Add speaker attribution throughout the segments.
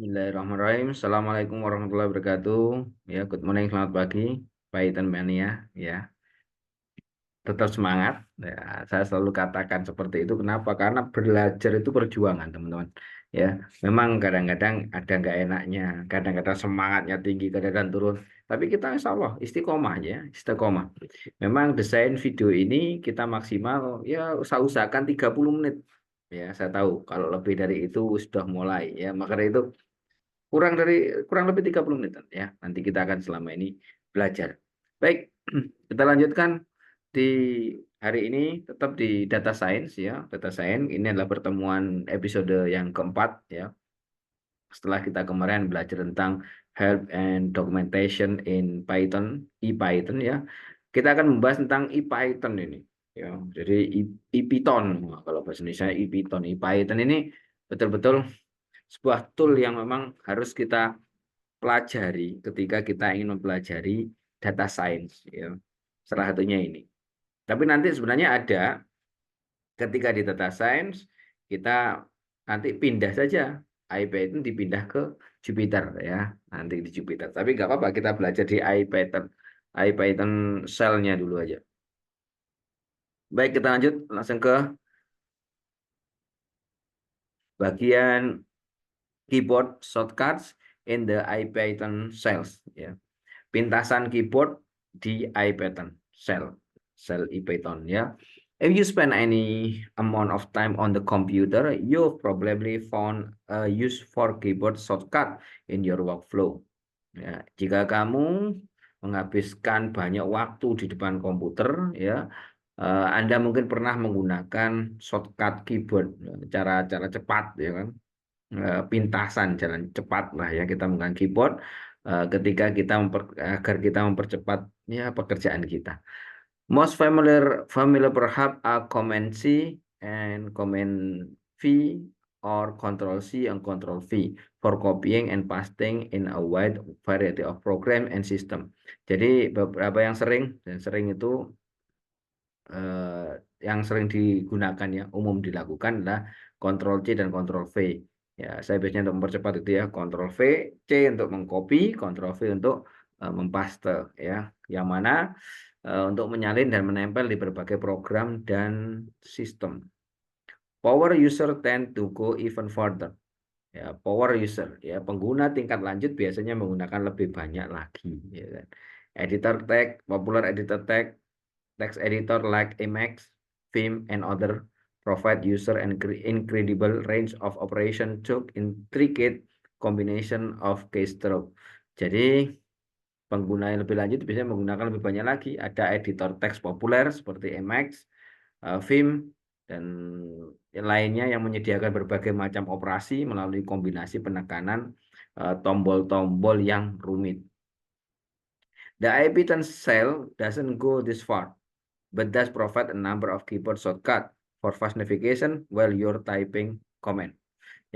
Speaker 1: Bismillahirrahmanirrahim. Assalamualaikum warahmatullahi wabarakatuh. Ya, good morning, selamat pagi, Python Mania. Ya, tetap semangat. Ya, saya selalu katakan seperti itu. Kenapa? Karena belajar itu perjuangan, teman-teman. Ya, memang kadang-kadang ada nggak enaknya, kadang-kadang semangatnya tinggi, kadang-kadang turun. Tapi kita insya Allah istiqomah aja, istiqomah. Memang desain video ini kita maksimal, ya usahakan 30 menit. Ya, saya tahu kalau lebih dari itu sudah mulai. Ya, maka dari itu kurang dari kurang lebih 30 menit ya. Nanti kita akan selama ini belajar. Baik, kita lanjutkan di hari ini tetap di data science ya. Data science ini adalah pertemuan episode yang keempat ya. Setelah kita kemarin belajar tentang help and documentation in Python, ePython ya. Kita akan membahas tentang ePython ini ya. Jadi ePython kalau bahasa Indonesia ePython, ePython ini betul-betul sebuah tool yang memang harus kita pelajari ketika kita ingin mempelajari data science ya. Salah satunya ini. Tapi nanti sebenarnya ada ketika di data science kita nanti pindah saja IPython dipindah ke Jupyter ya. Nanti di Jupyter. Tapi nggak apa-apa kita belajar di IPython shell-nya dulu aja. Baik, kita lanjut langsung ke bagian keyboard shortcuts in the IPython cells ya. Pintasan keyboard di IPython shell IPython ya. If you spend any amount of time on the computer, you've probably found a use for keyboard shortcut in your workflow. Ya, jika kamu menghabiskan banyak waktu di depan komputer, ya, Anda mungkin pernah menggunakan shortcut keyboard, cara-cara cepat, ya kan? Pintasan jalan cepat lah ya kita menggunakan keyboard ketika kita agar kita mempercepat ya pekerjaan kita. Most familiar perhaps are Command C and Command V or Control C and Control V for copying and pasting in a wide variety of program and system. Jadi beberapa yang sering itu eh, yang sering digunakan ya umum dilakukan adalah Ctrl C dan Ctrl V. Ya, saya biasanya untuk mempercepat itu ya Ctrl V, C untuk mengcopy, Ctrl V untuk mempaste ya. Yang mana untuk menyalin dan menempel di berbagai program dan sistem. Power user tend to go even further. Ya, power user ya pengguna tingkat lanjut biasanya menggunakan lebih banyak lagi ya kan. Editor tag, popular editor tag, text editor like Emacs, Vim, and other provide user an incredible range of operation to intricate combination of keystroke. Jadi pengguna yang lebih lanjut biasanya menggunakan lebih banyak lagi. Ada editor teks populer seperti Emacs, Vim, dan yang lainnya yang menyediakan berbagai macam operasi melalui kombinasi penekanan tombol-tombol yang rumit. The IPython shell doesn't go this far, but does provide a number of keyboard shortcut for fast navigation while you're typing command.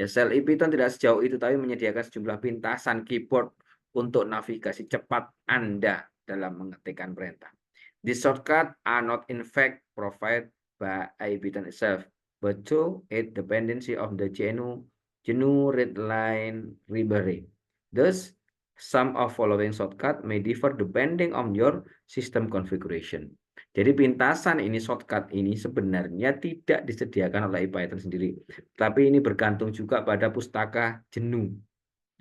Speaker 1: Ya, shell IPython tidak sejauh itu, tapi menyediakan sejumlah pintasan keyboard untuk navigasi cepat Anda dalam mengetikkan perintah. These shortcuts are not in fact provided by IPython itself, but through a dependency of the GNU readline library. Thus, some of following shortcut may differ depending on your system configuration. Jadi pintasan ini shortcut ini sebenarnya tidak disediakan oleh IPython sendiri, tapi ini bergantung juga pada pustaka GNU,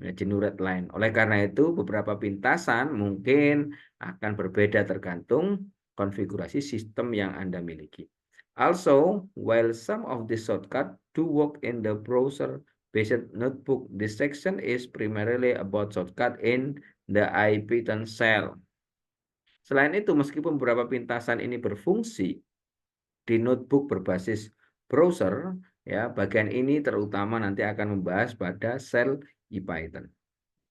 Speaker 1: GNU Redline. Oleh karena itu, beberapa pintasan mungkin akan berbeda tergantung konfigurasi sistem yang Anda miliki. Also, while some of these shortcuts do work in the browser-based notebook, this section is primarily about shortcut in the IPython shell. Selain itu, meskipun beberapa pintasan ini berfungsi di notebook berbasis browser, ya, bagian ini terutama nanti akan membahas pada shell IPython.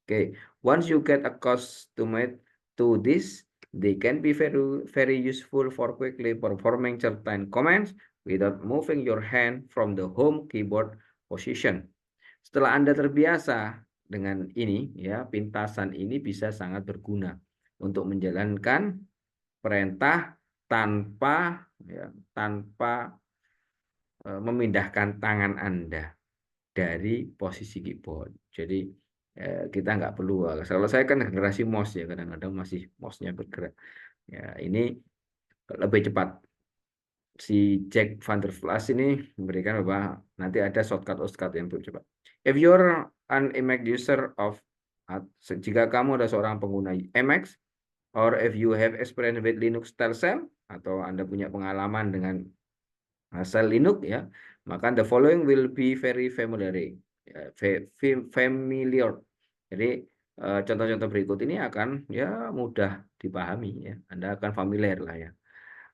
Speaker 1: Okay, once you get accustomed to this, they can be very useful for quickly performing certain commands without moving your hand from the home keyboard position. Setelah Anda terbiasa dengan ini, ya, pintasan ini bisa sangat berguna untuk menjalankan perintah tanpa memindahkan tangan Anda dari posisi keyboard. Jadi Kita nggak perlu. Kalau saya kan generasi mouse ya, kadang-kadang masih mouse-nya bergerak. Ya, ini lebih cepat. Si Jack Van der Vlas ini memberikan bahwa nanti ada shortcut yang lebih cepat. If you're an Emacs user of jika kamu adalah seorang pengguna Emacs, or if you have experience with Linux style shell, atau Anda punya pengalaman dengan shell Linux ya, maka the following will be very familiar. Ya, familiar. Jadi contoh-contoh berikut ini akan ya mudah dipahami ya. Anda akan familiar lah ya.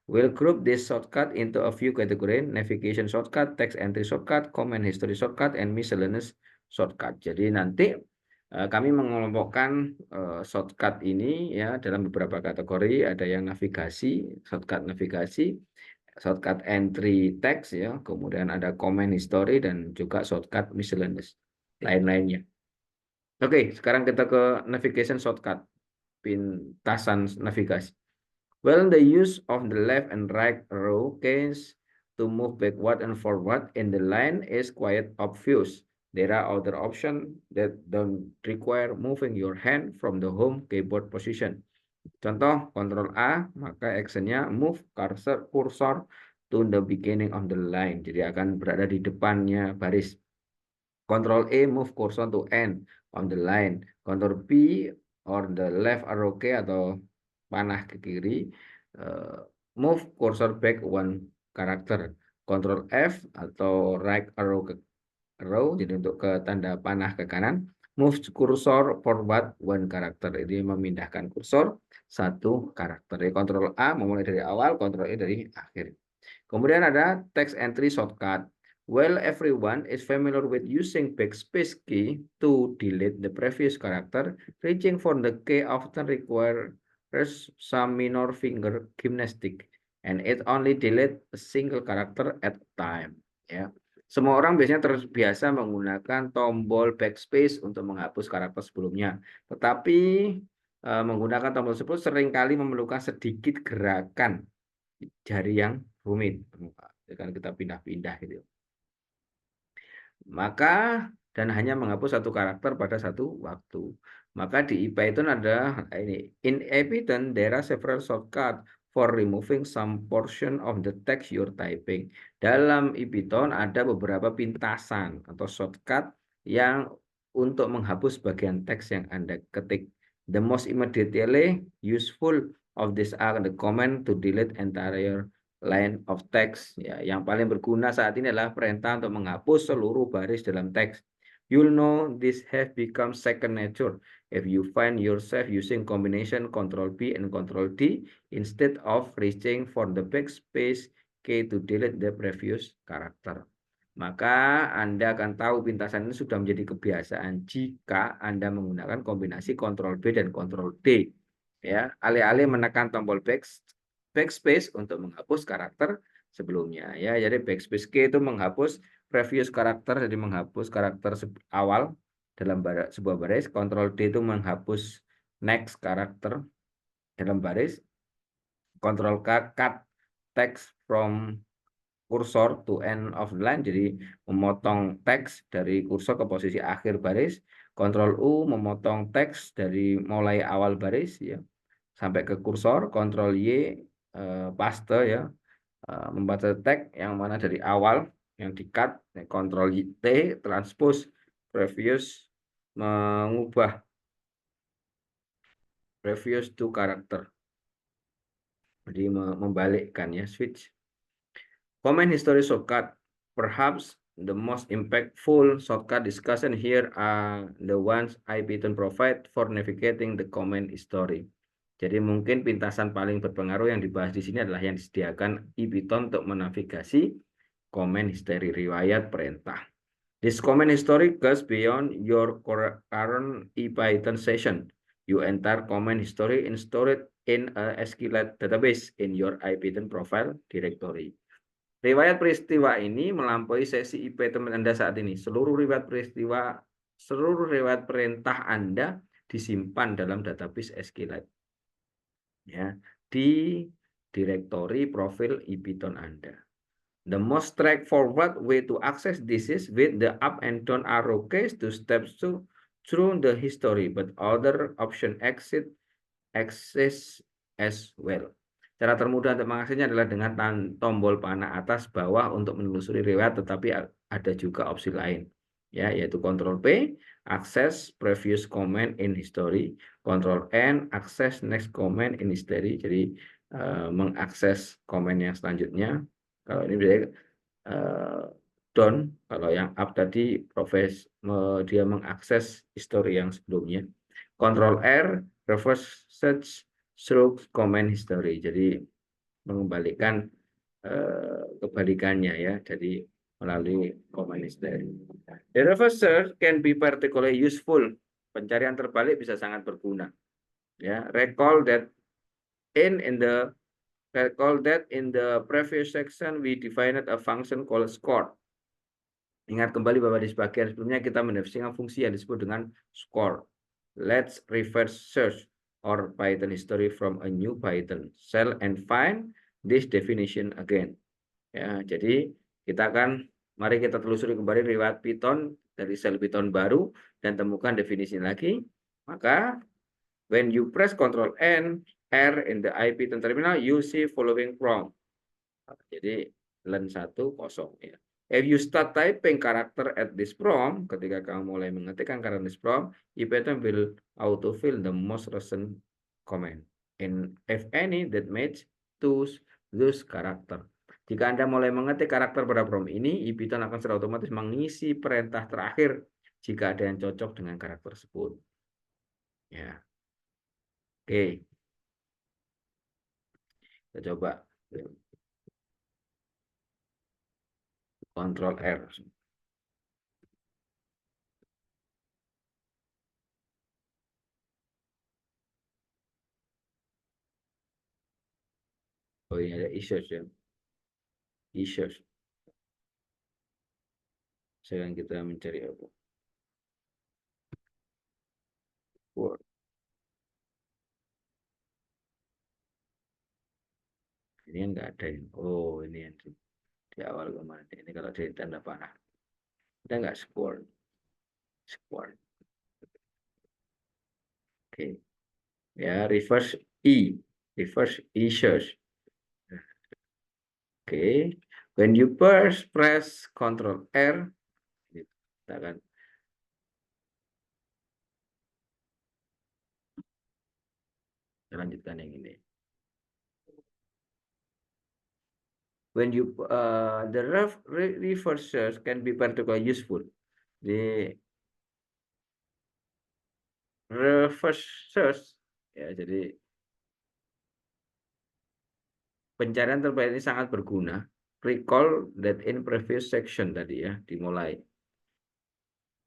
Speaker 1: We'll group this shortcut into a few categories: navigation shortcut, text entry shortcut, command history shortcut, and miscellaneous shortcut. Jadi nanti kami mengelompokkan shortcut ini ya dalam beberapa kategori. Ada yang navigasi, shortcut entry text ya, kemudian ada command history dan juga shortcut miscellaneous lain-lainnya. Oke, sekarang kita ke navigation shortcut, pintasan navigasi. Well, the use of the left and right arrow keys to move backward and forward in the line is quite obvious. There are other options that don't require moving your hand from the home keyboard position. Contoh, Ctrl A, maka actionnya move cursor to the beginning of the line. Jadi akan berada di depannya baris. Ctrl E, move cursor to end of the line. Ctrl P, or the left arrow key atau panah ke kiri, move cursor back one character. Ctrl F atau right arrow jadi untuk ke tanda panah ke kanan, move cursor forward one character. Ini memindahkan kursor satu karakter. Jadi Ctrl A memulai dari awal, Ctrl E dari akhir. Kemudian ada text entry shortcut. Well, everyone is familiar with using backspace key to delete the previous character. Reaching for the key often requires some minor finger gymnastic, and it only delete a single character at a time. Ya, semua orang biasanya terbiasa menggunakan tombol backspace untuk menghapus karakter sebelumnya. Tetapi menggunakan tombol tersebut seringkali memerlukan sedikit gerakan jari yang rumit. Kan kita pindah-pindah gitu. Maka dan hanya menghapus satu karakter pada satu waktu. Maka di Python ada ini. In Python there are several shortcuts for removing some portion of the text you're typing. Dalam Python ada beberapa pintasan atau shortcut yang untuk menghapus bagian teks yang Anda ketik. The most immediately useful of this are the command to delete entire line of text. Ya, yang paling berguna saat ini adalah perintah untuk menghapus seluruh baris dalam teks. You'll know this have become second nature if you find yourself using combination Ctrl B and Ctrl D instead of reaching for the backspace key to delete the previous character. Maka Anda akan tahu pintasan ini sudah menjadi kebiasaan jika Anda menggunakan kombinasi Ctrl B dan Ctrl D. Ya, alih-alih menekan tombol backspace untuk menghapus karakter sebelumnya. Ya, jadi backspace key itu menghapus previous karakter, jadi menghapus karakter awal dalam sebuah baris. Ctrl D itu menghapus next karakter dalam baris. Ctrl K cut text from kursor to end of the line, jadi memotong teks dari kursor ke posisi akhir baris. Ctrl U memotong teks dari mulai awal baris ya sampai ke kursor. Ctrl Y paste ya, membaca teks yang mana dari awal yang di-cut. Ctrl T transpose previous, mengubah previous to character, jadi membalikkan ya, switch. Command history shortcut. Perhaps the most impactful shortcut discussion here are the ones IPython provide for navigating the command history. Jadi mungkin pintasan paling berpengaruh yang dibahas di sini adalah yang disediakan IPython untuk menavigasi command history, riwayat perintah. This command history goes beyond your current IPython session. You enter command history and store it in a SQLite database in your IPython profile directory. Riwayat peristiwa ini melampaui sesi IPython Anda saat ini. Seluruh riwayat perintah Anda disimpan dalam database SQLite. Ya, di direktori profil IPython Anda. The most straightforward way to access this is with the up and down arrow keys to steps to through the history, but other option access as well. Cara termudah untuk mengaksesnya adalah dengan tombol panah atas bawah untuk menelusuri riwayat, tetapi ada juga opsi lain, ya, yaitu Ctrl P, access previous comment in history, Ctrl N, access next comment in history. Jadi mengakses komen yang selanjutnya. Kalau ini bisa down, kalau yang up tadi dia mengakses history yang sebelumnya. Ctrl R, reverse search through comment history. Jadi mengembalikan kebalikannya, ya, jadi melalui comment history. The reverse search can be particularly useful. Pencarian terbalik bisa sangat berguna. Ya, recall that in the previous section we defined a function called score. Ingat kembali bahwa di sebagian sebelumnya kita mendefinisikan fungsi yang disebut dengan score. Let's reverse search or Python history from a new Python shell and find this definition again. Ya, jadi mari kita telusuri kembali riwayat Python dari shell Python baru dan temukan definisi lagi. Maka when you press Ctrl N R in the IPython terminal, you see following prompt. Jadi len 1 kosong, ya. If you start typing character at this prompt, ketika kamu mulai mengetikkan karakter this prompt, IPython will autofill the most recent comment. And if any that match to those character. Jika Anda mulai mengetik karakter pada prompt ini, IPython akan secara otomatis mengisi perintah terakhir jika ada yang cocok dengan karakter tersebut. Ya. Oke. Kita coba. Ctrl R. Oh, ini ada issues, ya. Issues. Sekarang kita mencari apa? Word. Ini yang enggak ada. Oh, ini yang di awal kemarin. Ini kalau di tanda panah. Ada enggak square? Square. Oke. Ya, reverse E. Reverse E search. Oke. When you first press Ctrl R, kita akan lanjutkan yang ini. When you the reverse search can be particularly useful. Di reverse search, ya, jadi pencarian terbaik ini sangat berguna. Recall that in previous section tadi, ya, dimulai.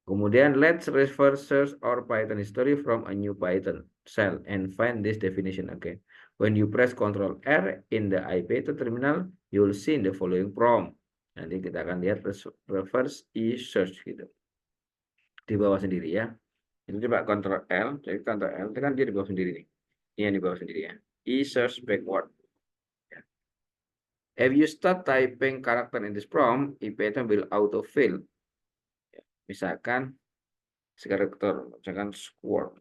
Speaker 1: Kemudian let's reverse search or Python history from a new Python shell and find this definition again. When you press Ctrl R in the IPython terminal, you will see in the following prompt. Nanti kita akan lihat reverse E search gitu. Di bawah sendiri, ya. Ini coba Ctrl L, jadi Ctrl L itu kan dia di bawah sendiri nih. Ini yang di bawah sendiri, ya. E search backward. Ya. If you start typing character in this prompt, IPython will autofill. Ya. Misalkan karakter, misalkan square.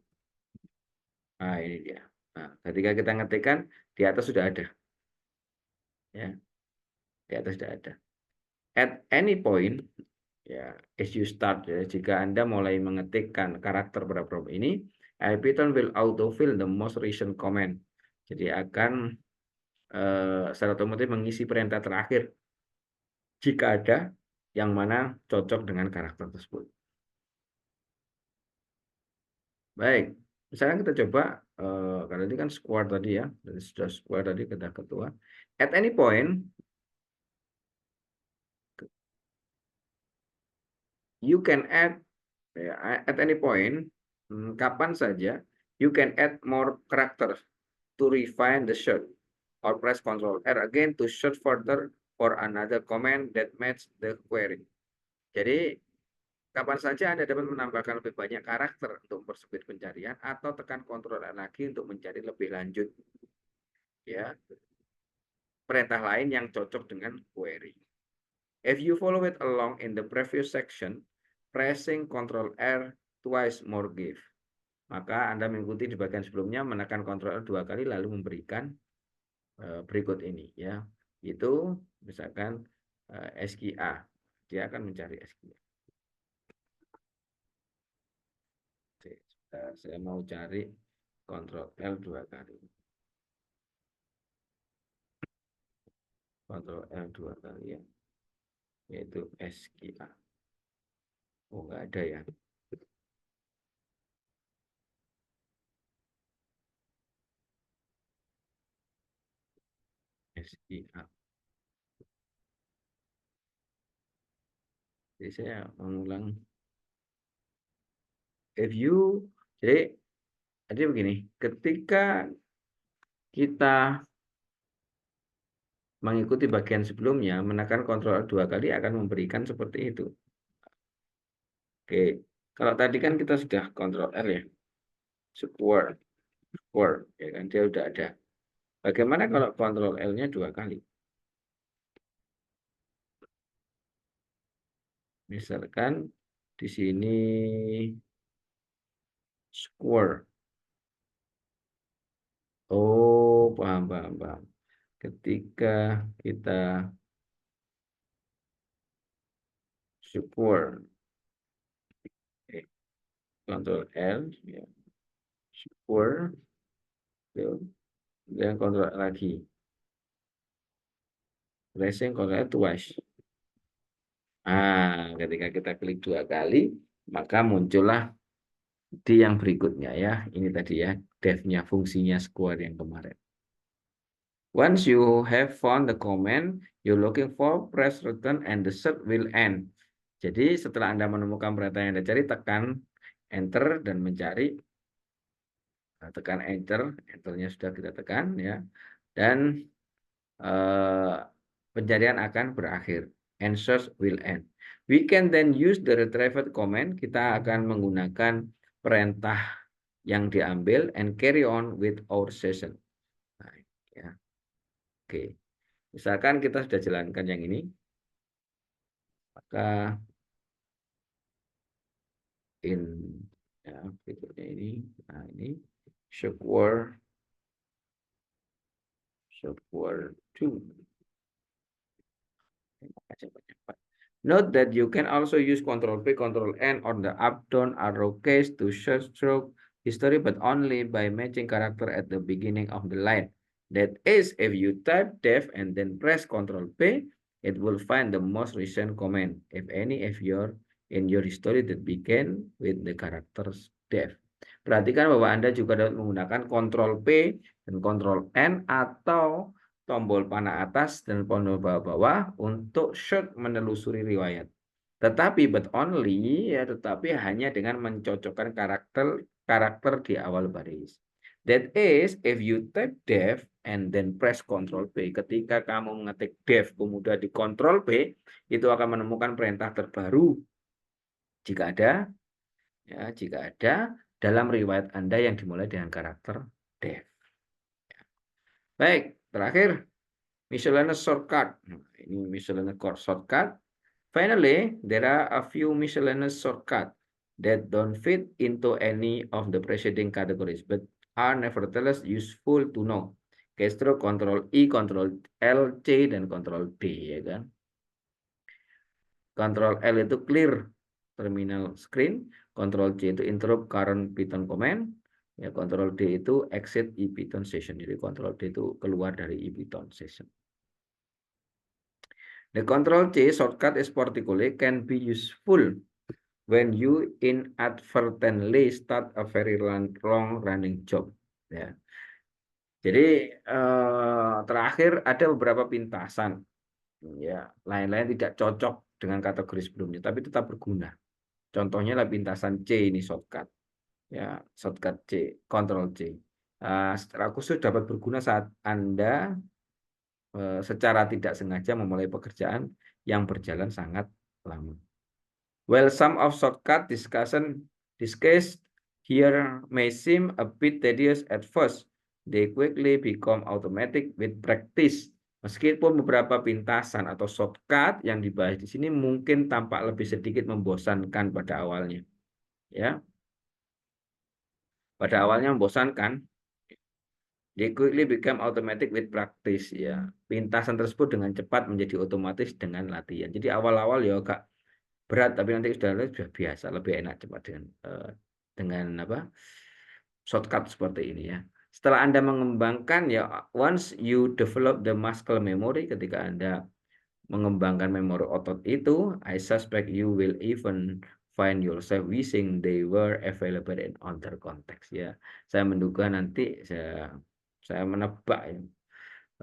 Speaker 1: Nah, ini dia. Nah, ketika kita ngetikkan, di atas sudah ada. Ya, di atas sudah ada. At any point, ya, as you start, ya, jika Anda mulai mengetikkan karakter pada prompt ini, IPython will autofill the most recent comment. Jadi akan secara otomatis mengisi perintah terakhir jika ada yang mana cocok dengan karakter tersebut. Baik, misalnya kita coba, karena ini kan square tadi, ya, dari sudah square tadi kita ketua. At any point, you can add, ya, at any point, kapan saja, you can add more characters to refine the search, or press Ctrl R again to search further for another comment that match the query. Jadi kapan saja Anda dapat menambahkan lebih banyak karakter untuk mempersempit pencarian, atau tekan Ctrl R lagi untuk mencari lebih lanjut, ya, perintah lain yang cocok dengan query. If you follow it along in the previous section, pressing Ctrl R twice more give. Maka Anda mengikuti di bagian sebelumnya, menekan Ctrl 2 kali lalu memberikan berikut ini ya. Itu misalkan SQA. Dia akan mencari SQA. Oke, saya mau cari Ctrl L 2 kali. Ctrl L 2 kali ya. Yaitu SQA. Oh, enggak ada ya. SQA. Jadi saya mengulang. Jadi begini, ketika kita mengikuti bagian sebelumnya, menekan Ctrl 2 kali akan memberikan seperti itu. Oke, kalau tadi kan kita sudah Ctrl R ya, Word, ya kan, dia sudah ada. Bagaimana kalau Ctrl L-nya 2 kali? Misalkan di sini square. Oh, paham. Ketika kita square, Ctrl L, ya, square, dan Ctrl lagi. Pressing Ctrl twice. Ketika kita klik 2 kali, maka muncullah di yang berikutnya ya. Ini tadi ya, def-nya, fungsinya square yang kemarin. Once you have found the command you're looking for, press return and the search will end. Jadi setelah Anda menemukan perintah yang Anda cari, tekan enter dan mencari. Tekan enter, enternya sudah kita tekan ya. Dan pencarian akan berakhir. And search will end. We can then use the retrieved command. Kita akan menggunakan perintah yang diambil and carry on with our session. Nah, ya. Oke. Misalkan kita sudah jalankan yang ini, maka ya, berikutnya ini. Nah, ini square 2. Note that you can also use Ctrl P, Ctrl N on the up down arrow keys to search through history, but only by matching character at the beginning of the line. That is, if you type def and then press Ctrl P, it will find the most recent comment, if any, if you're in your history that began with the characters def. Perhatikan bahwa Anda juga dapat menggunakan Ctrl P dan Ctrl N atau tombol panah atas dan tombol bawah untuk short menelusuri riwayat. Tetapi tetapi hanya dengan mencocokkan karakter di awal baris. That is, if you type def and then press Ctrl P. Ketika kamu mengetik def kemudian di Ctrl P, itu akan menemukan perintah terbaru jika ada dalam riwayat Anda yang dimulai dengan karakter def. Baik, terakhir miscellaneous shortcut. Ini miscellaneous shortcut. Finally, there are a few miscellaneous shortcuts that don't fit into any of the preceding categories, but are nevertheless useful to know. Castro, Ctrl I, Ctrl L, C, dan Ctrl D, ya kan? Ctrl L itu clear terminal screen, Ctrl C itu interrupt current Python command, ya Ctrl D itu exit ePython session. Jadi Ctrl D itu keluar dari ePython session. The Ctrl C shortcut is particularly can be useful when you inadvertently start a very long running job. Ya. Jadi terakhir ada beberapa pintasan, ya lain-lain tidak cocok dengan kategori sebelumnya, tapi tetap berguna. Contohnya lah pintasan C ini shortcut, ya shortcut C, Ctrl C. Secara khusus dapat berguna saat Anda secara tidak sengaja memulai pekerjaan yang berjalan sangat lama. Well, some of shortcut discussed here may seem a bit tedious at first. They quickly become automatic with practice. Meskipun beberapa pintasan atau shortcut yang dibahas di sini mungkin tampak lebih sedikit membosankan pada awalnya, ya. pada awalnya membosankan, they quickly become automatic with practice, ya. Pintasan tersebut dengan cepat menjadi otomatis dengan latihan. Jadi awal-awal ya agak berat, tapi nanti sudah biasa, lebih enak cepat dengan apa shortcut seperti ini, ya. Setelah Anda mengembangkan, ya, once you develop the muscle memory, ketika Anda mengembangkan memori otot itu, I suspect you will even find yourself wishing they were available in other context, ya. Saya menduga nanti saya menebak, ya,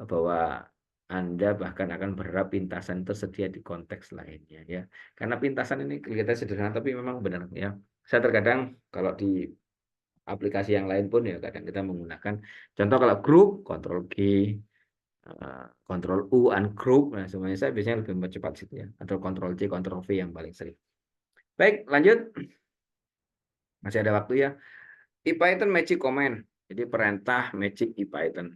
Speaker 1: bahwa Anda bahkan akan berharap pintasan tersedia di konteks lainnya, ya. Karena pintasan ini kelihatan sederhana tapi memang benar, ya. Saya terkadang kalau di aplikasi yang lain pun, ya, kadang kita menggunakan contoh kalau grup Ctrl G, Ctrl U ungroup, nah semuanya saya biasanya lebih mempercepat situ, ya, atau Ctrl C Ctrl V yang paling sering. Baik, lanjut, masih ada waktu, ya. IPython magic command, jadi perintah magic IPython.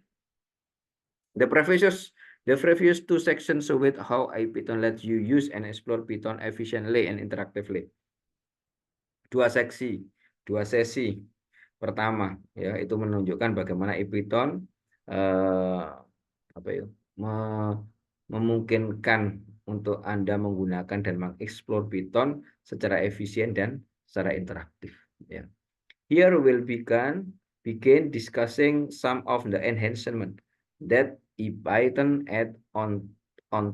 Speaker 1: The previous two sections show it how IPython lets you use and explore Python efficiently and interactively. Dua sesi. Pertama, ya, itu menunjukkan bagaimana IPython memungkinkan untuk Anda menggunakan dan mengeksplor Python secara efisien dan secara interaktif, ya. Here we'll begin discussing some of the enhancement that IPython add on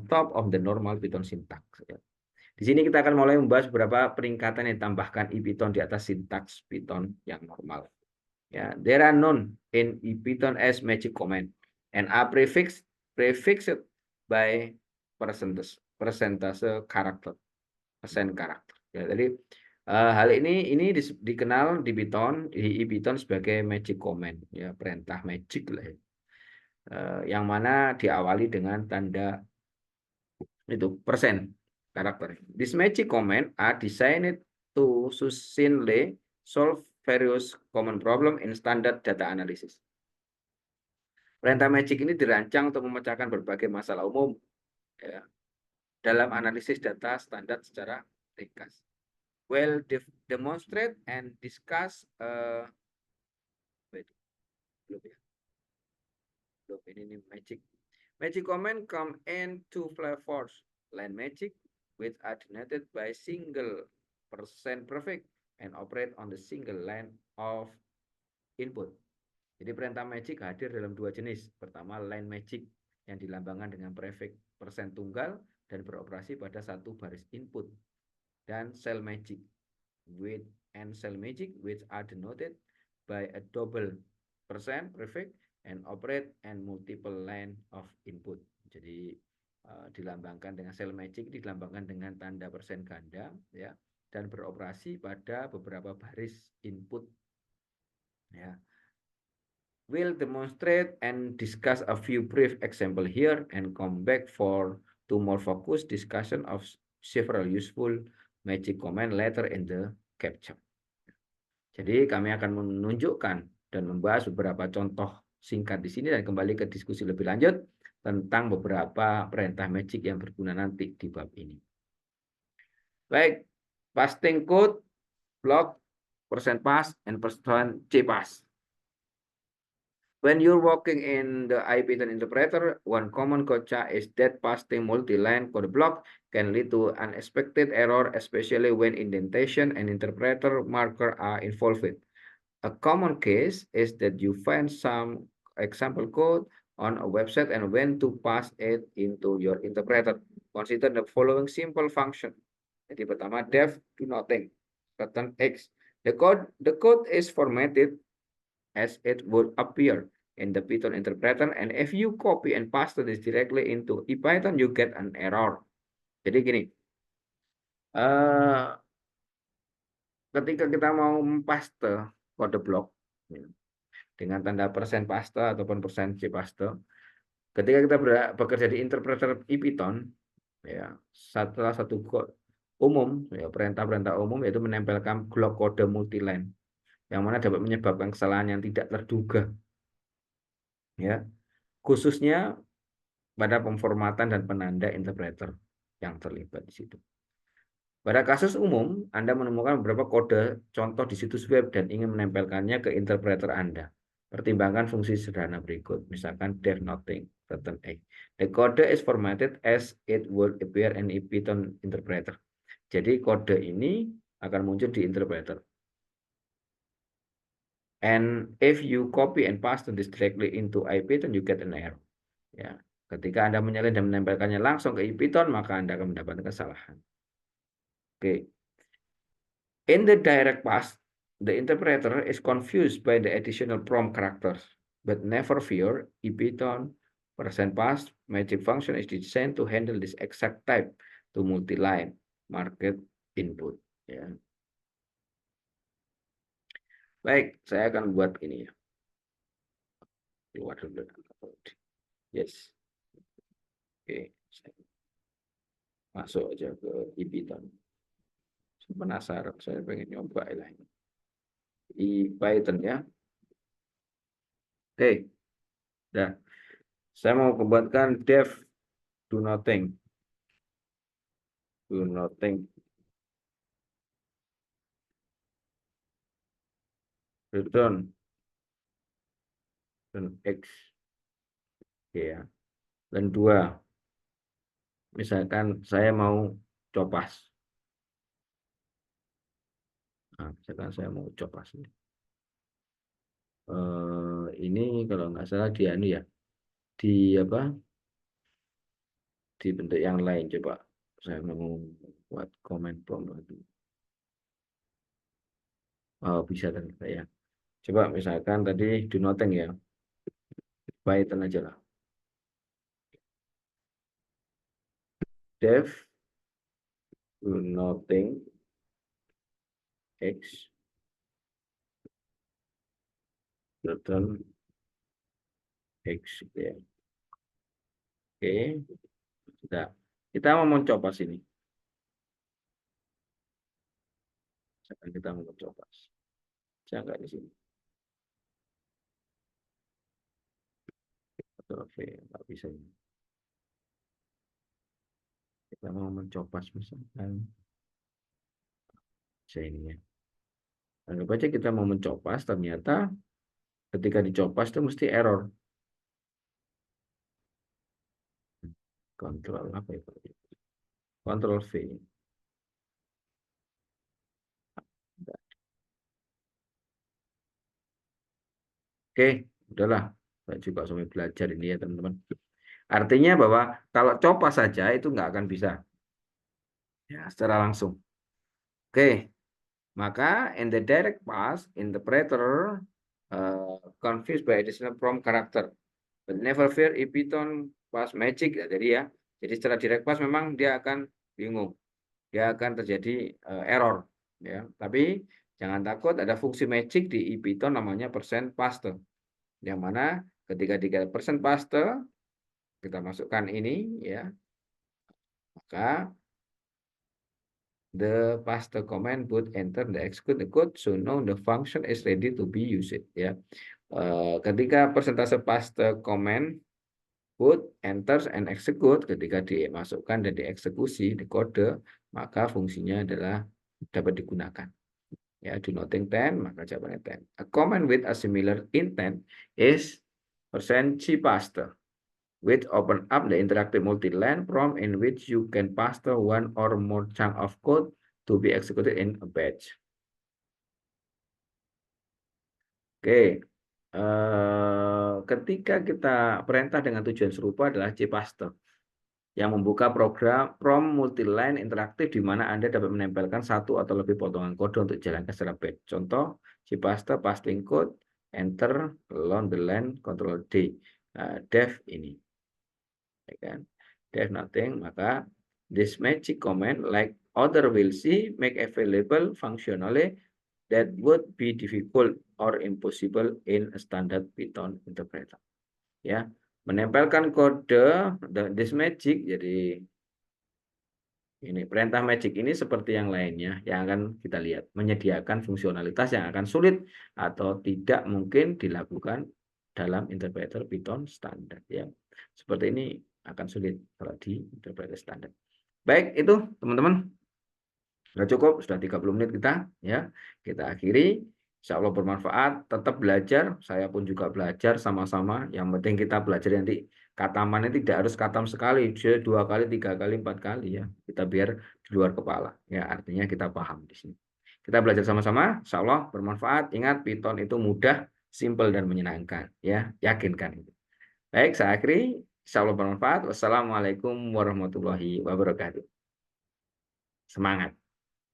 Speaker 1: top of the normal Python syntax, ya. Di sini kita akan mulai membahas beberapa peringkatan yang ditambahkan IPython di atas sintaks Python yang normal. Ya, there are known in IPython as magic command and are prefixed by percentage karakter, persen karakter. Ya, jadi hal ini dikenal di IPython sebagai magic command, ya, perintah magic lah, ya. Yang mana diawali dengan tanda itu persen karakter. This magic command are designed to succinctly solve various common problem in standard data analysis. Perintah magic ini dirancang untuk memecahkan berbagai masalah umum, ya, dalam analisis data standar secara ringkas. Well, demonstrate and discuss ini magic. Magic command come in two flavors. Line magic, which are denoted by single percent perfect and operate on the single line of input. Jadi perintah magic hadir dalam dua jenis. Pertama, line magic yang dilambangkan dengan prefix persen tunggal dan beroperasi pada satu baris input. Dan cell magic cell magic which are denoted by a double percent prefix and operate and multiple line of input. Jadi dilambangkan dengan cell magic, dilambangkan dengan tanda persen ganda, ya, dan beroperasi pada beberapa baris input, ya. We'll demonstrate and discuss a few brief example here and come back to more focused discussion of several useful magic command later in the capture. Jadi kami akan menunjukkan dan membahas beberapa contoh singkat di sini dan kembali ke diskusi lebih lanjut tentang beberapa perintah magic yang berguna nanti di bab ini. Baik, pasting code, block, percent pass, and percent cpass. When you're working in the IPython interpreter, one common gotcha is that pasting multi-line code block can lead to unexpected error, especially when indentation and interpreter marker are involved. A common case is that you find some example code on a website and when to pass it into your interpreter. Consider the following simple function. Jadi pertama, def do nothing, return X. The code is formatted as it would appear in the Python interpreter, and if you copy and paste this directly into IPython, you get an error. Jadi gini, ketika kita mau paste kode blok, ya, dengan tanda persen paste ataupun persen cpaste, ketika kita bekerja di interpreter IPython, ya, salah satu umum, ya, perintah-perintah umum yaitu menempelkan blok kode multiline, yang mana dapat menyebabkan kesalahan yang tidak terduga, ya, khususnya pada pemformatan dan penanda interpreter yang terlibat di situ. Pada kasus umum, Anda menemukan beberapa kode contoh di situs web dan ingin menempelkannya ke interpreter Anda. Pertimbangkan fungsi sederhana berikut, misalkan def nothing, return A. The code is formatted as it would appear in a Python interpreter. Jadi kode ini akan muncul di interpreter. And if you copy and paste this directly into IPython, you get an error. Ya, ketika Anda menyalin dan menempelkannya langsung ke IPython, maka Anda akan mendapatkan kesalahan. Oke. In the direct pass, the interpreter is confused by the additional prompt characters, but never fear, IPython %pass magic function is designed to handle this exact type to multi-line market input. Ya. Baik, saya akan buat ini ya. Keluar dulu. Yes. Oke, masuk aja ke IPython. Saya penasaran, saya pengen nyoba lah ini. IPython ya. Oke, dah. Saya mau membuatkan def do nothing. Do nothing. Return dan X. Oke ya. Dan 2. Misalkan saya mau copas. Nah, misalkan saya mau copas. Ini kalau nggak salah dia ini ya. Di apa? Di bentuk yang lain. Coba saya mau buat comment prompt lagi. Oh, bisa ternyata ya. Coba misalkan tadi do nothing ya. Python aja lah. Def do nothing X return X ya. Oke, sudah. Kita mau mencoba sini. Sekarang kita mau mencoba. Jangan di sini. Atau V, nggak bisa ini. Kita mau mencoba misalkan. Saya ini ya. Anggap aja kita mau mencopas, ternyata ketika dicopas itu mesti error. Kontrol apa itu? Kontrol V. Oke, udahlah. Saya juga sampai belajar ini ya teman-teman. Artinya bahwa kalau copas saja itu nggak akan bisa. Ya, secara langsung. Oke, maka in the direct pass, interpreter confused by additional prompt character. But never fear if Python pass magic. Ya, jadi ya, jadi secara direct pass memang dia akan bingung. Dia akan terjadi error. Ya, tapi jangan takut, ada fungsi magic di IPython namanya %paste. Yang mana ketika di %paste kita masukkan ini ya, maka the paste command would enter the execute the code so now the function is ready to be used ya. Ketika persentase paste command put enters and execute, ketika dimasukkan dan dieksekusi di kode, maka fungsinya adalah dapat digunakan. Ya, do nothing 10, maka jawabannya 10. A command with a similar intent is %cpaste, which open up the interactive multi-line prompt in which you can paste one or more chunk of code to be executed in a batch. Oke, ketika kita perintah dengan tujuan serupa adalah cpaste yang membuka program prompt multi-line interaktif di mana Anda dapat menempelkan satu atau lebih potongan kode untuk jalankan secara batch. Contoh, cpaste pasting code, enter, along the line, control D. Def ini. Ya kan? Def nothing, maka this magic command like other will see make available functionally that would be difficult or impossible in a standard Python interpreter. Ya, menempelkan kode this magic, jadi ini perintah magic ini seperti yang lainnya yang akan kita lihat, menyediakan fungsionalitas yang akan sulit atau tidak mungkin dilakukan dalam interpreter Python standar ya. Seperti ini akan sulit kalau di interpreter standar. Baik, itu teman-teman. Sudah cukup, sudah 30 menit kita, ya. Kita akhiri. Insya Allah bermanfaat. Tetap belajar. Saya pun juga belajar sama-sama. Yang penting kita belajar nanti katamannya tidak harus katam sekali, 2 kali, 3 kali, 4 kali ya. Kita biar di luar kepala. Ya, artinya kita paham di sini. Kita belajar sama-sama. Insya Allah bermanfaat. Ingat, Python itu mudah, simple dan menyenangkan. Ya, yakinkan itu. Baik, saya akhiri. Insya Allah bermanfaat. Wassalamualaikum warahmatullahi wabarakatuh. Semangat.